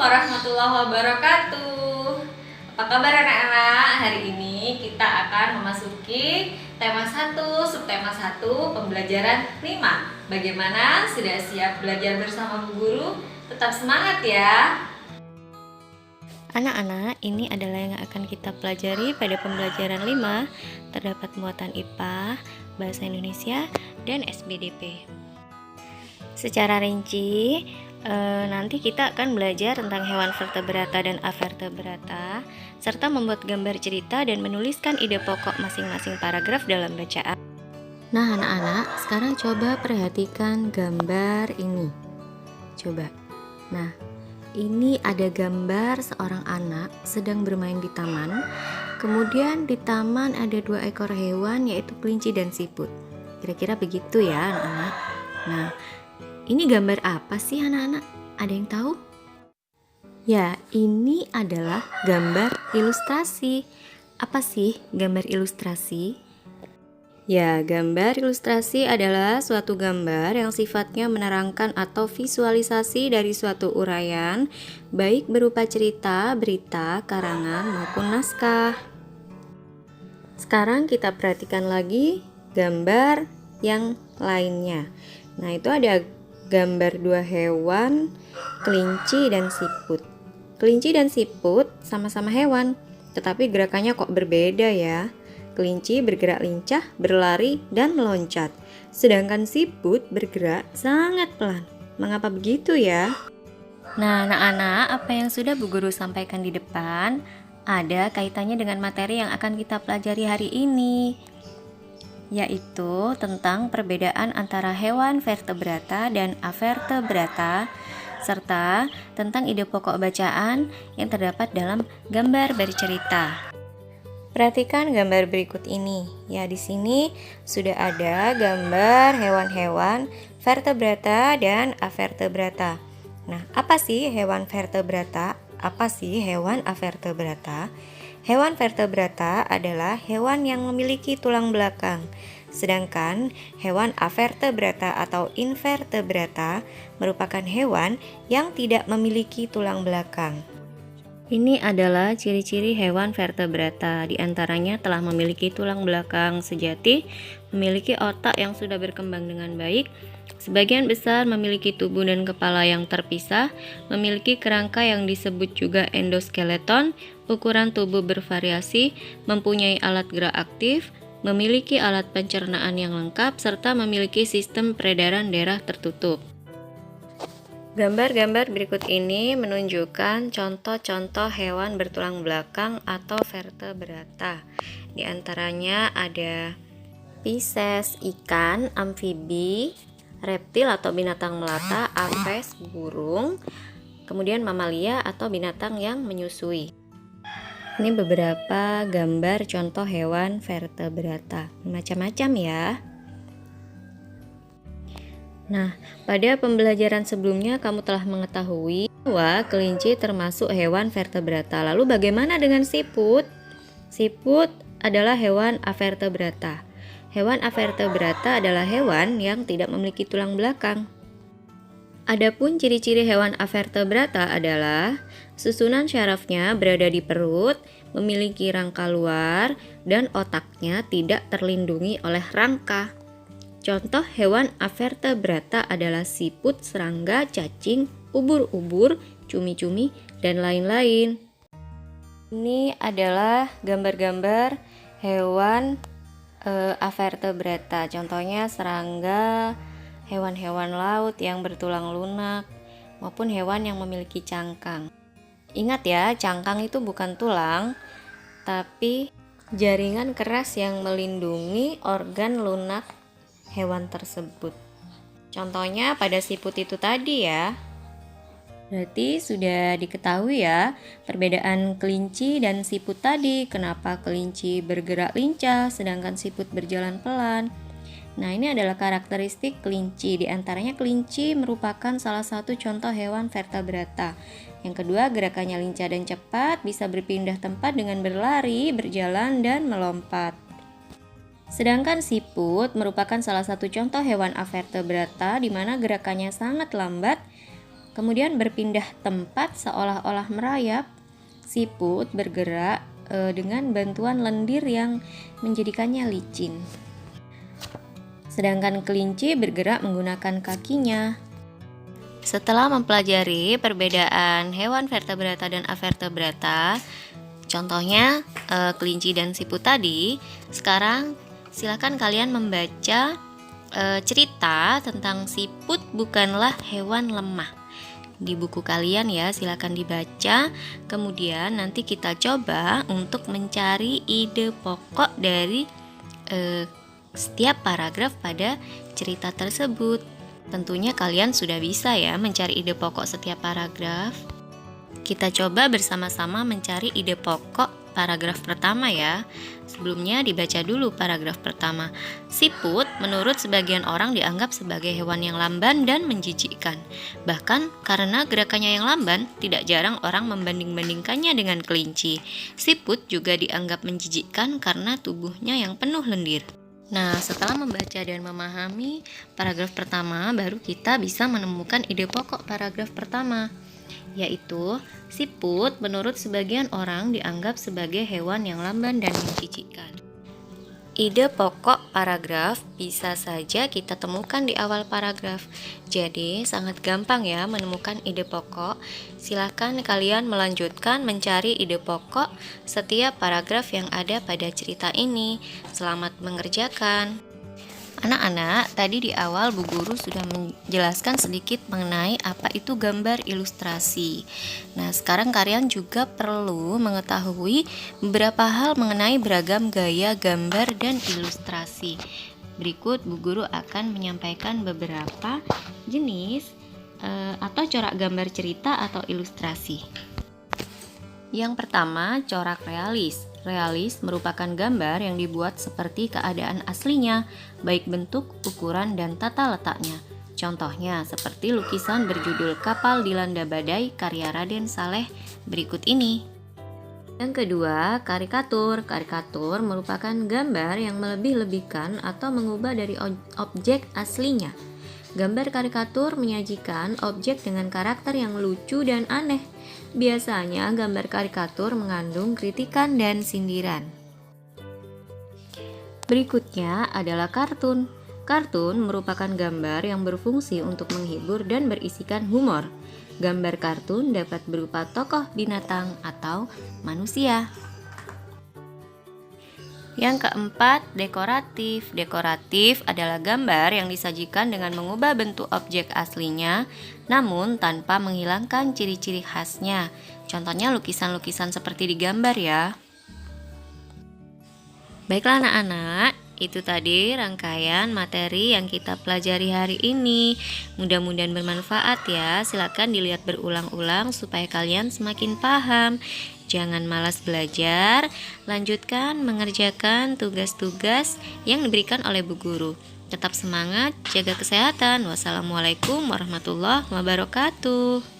warahmatullahi wabarakatuh. Apa kabar anak-anak? Hari ini kita akan memasuki tema 1, subtema 1, pembelajaran 5. Bagaimana? Sudah siap belajar bersama Bu Guru? Tetap semangat ya. Anak-anak, ini adalah yang akan kita pelajari pada pembelajaran 5. Terdapat muatan IPA, Bahasa Indonesia, dan SBDP. Secara rinci, nanti kita akan belajar tentang hewan vertebrata dan avertebrata, serta membuat gambar cerita dan menuliskan ide pokok masing-masing paragraf dalam bacaan. Nah anak-anak, sekarang coba perhatikan gambar ini. Coba. Nah, ini ada gambar seorang anak sedang bermain di taman. Kemudian di taman ada 2 ekor hewan, yaitu kelinci dan siput. Kira-kira begitu ya anak-anak. Nah, ini gambar apa sih anak-anak? Ada yang tahu? Ya, ini adalah gambar ilustrasi. Apa sih gambar ilustrasi? Ya, gambar ilustrasi adalah suatu gambar yang sifatnya menerangkan atau visualisasi dari suatu uraian, baik berupa cerita, berita, karangan, maupun naskah. Sekarang kita perhatikan lagi gambar yang lainnya. Nah, itu ada gambar 2 hewan, kelinci dan siput. Kelinci dan siput sama-sama hewan, tetapi gerakannya kok berbeda ya. Kelinci bergerak lincah, berlari, dan meloncat. Sedangkan siput bergerak sangat pelan. Mengapa begitu ya? Nah, anak-anak, apa yang sudah Bu Guru sampaikan di depan ada kaitannya dengan materi yang akan kita pelajari hari ini, yaitu tentang perbedaan antara hewan vertebrata dan avertebrata, serta tentang ide pokok bacaan yang terdapat dalam gambar bercerita. Perhatikan gambar berikut ini. Ya, di sini sudah ada gambar hewan-hewan vertebrata dan avertebrata. Nah, apa sih hewan vertebrata? Apa sih hewan avertebrata? Hewan vertebrata adalah hewan yang memiliki tulang belakang, sedangkan hewan avertebrata atau invertebrata merupakan hewan yang tidak memiliki tulang belakang. Ini adalah ciri-ciri hewan vertebrata. Di antaranya telah memiliki tulang belakang sejati, memiliki otak yang sudah berkembang dengan baik, sebagian besar memiliki tubuh dan kepala yang terpisah, memiliki kerangka yang disebut juga endoskeleton, ukuran tubuh bervariasi, mempunyai alat gerak aktif, memiliki alat pencernaan yang lengkap, serta memiliki sistem peredaran darah tertutup. Gambar-gambar berikut ini menunjukkan contoh-contoh hewan bertulang belakang atau vertebrata. Di antaranya ada Pisces, ikan, amfibi, reptil atau binatang melata, apes, burung, kemudian mamalia atau binatang yang menyusui. Ini beberapa gambar contoh hewan vertebrata. Macam-macam ya. Nah, pada pembelajaran sebelumnya kamu telah mengetahui bahwa kelinci termasuk hewan vertebrata. Lalu bagaimana dengan siput? Siput adalah hewan avertebrata. Hewan avertebrata adalah hewan yang tidak memiliki tulang belakang. Adapun ciri-ciri hewan avertebrata adalah susunan syarafnya berada di perut, memiliki rangka luar, dan otaknya tidak terlindungi oleh rangka. Contoh hewan avertebrata adalah siput, serangga, cacing, ubur-ubur, cumi-cumi, dan lain-lain. Ini adalah gambar-gambar hewan avertebrata. Contohnya serangga, hewan-hewan laut yang bertulang lunak, maupun hewan yang memiliki cangkang. Ingat ya, cangkang itu bukan tulang, tapi jaringan keras yang melindungi organ lunak hewan tersebut. Contohnya pada siput itu tadi ya. Berarti sudah diketahui ya perbedaan kelinci dan siput tadi. Kenapa kelinci bergerak lincah sedangkan siput berjalan pelan. Nah, ini adalah karakteristik kelinci. Di antaranya kelinci merupakan salah satu contoh hewan vertebrata. Yang kedua, gerakannya lincah dan cepat, bisa berpindah tempat dengan berlari, berjalan, dan melompat. Sedangkan siput merupakan salah satu contoh hewan avertebrata di mana gerakannya sangat lambat, kemudian berpindah tempat seolah-olah merayap. Siput bergerak dengan bantuan lendir yang menjadikannya licin. Sedangkan kelinci bergerak menggunakan kakinya. Setelah mempelajari perbedaan hewan vertebrata dan avertebrata, contohnya kelinci dan siput tadi, sekarang silakan kalian membaca cerita tentang siput bukanlah hewan lemah. Di buku kalian ya, silakan dibaca. Kemudian nanti kita coba untuk mencari ide pokok dari setiap paragraf pada cerita tersebut. Tentunya kalian sudah bisa ya mencari ide pokok setiap paragraf. Kita coba bersama-sama mencari ide pokok paragraf pertama ya. Sebelumnya dibaca dulu paragraf pertama. Siput menurut sebagian orang dianggap sebagai hewan yang lamban dan menjijikkan. Bahkan karena gerakannya yang lamban, tidak jarang orang membanding-bandingkannya dengan kelinci. Siput juga dianggap menjijikkan karena tubuhnya yang penuh lendir. Nah, setelah membaca dan memahami paragraf pertama, baru kita bisa menemukan ide pokok paragraf pertama, yaitu siput menurut sebagian orang dianggap sebagai hewan yang lamban dan menjijikkan. Ide pokok paragraf bisa saja kita temukan di awal paragraf. Jadi sangat gampang ya menemukan ide pokok. Silakan kalian melanjutkan mencari ide pokok setiap paragraf yang ada pada cerita ini. Selamat mengerjakan. Anak-anak, tadi di awal Bu Guru sudah menjelaskan sedikit mengenai apa itu gambar ilustrasi. Nah, sekarang kalian juga perlu mengetahui beberapa hal mengenai beragam gaya gambar dan ilustrasi. Berikut Bu Guru akan menyampaikan beberapa jenis atau corak gambar cerita atau ilustrasi. Yang pertama, corak realis. Realis merupakan gambar yang dibuat seperti keadaan aslinya, baik bentuk, ukuran, dan tata letaknya. Contohnya seperti lukisan berjudul Kapal Dilanda Badai karya Raden Saleh berikut ini. Yang kedua, karikatur. Karikatur merupakan gambar yang melebih-lebihkan atau mengubah dari objek aslinya. Gambar karikatur menyajikan objek dengan karakter yang lucu dan aneh. Biasanya gambar karikatur mengandung kritikan dan sindiran. Berikutnya adalah kartun. Kartun merupakan gambar yang berfungsi untuk menghibur dan berisikan humor. Gambar kartun dapat berupa tokoh binatang atau manusia. Yang keempat, dekoratif. Dekoratif adalah gambar yang disajikan dengan mengubah bentuk objek aslinya, namun tanpa menghilangkan ciri-ciri khasnya. Contohnya lukisan-lukisan seperti di gambar ya. Baiklah anak-anak, itu tadi rangkaian materi yang kita pelajari hari ini. Mudah-mudahan bermanfaat ya. Silakan dilihat berulang-ulang supaya kalian semakin paham. Jangan malas belajar, lanjutkan mengerjakan tugas-tugas yang diberikan oleh Bu Guru. Tetap semangat, jaga kesehatan. Wassalamualaikum warahmatullahi wabarakatuh.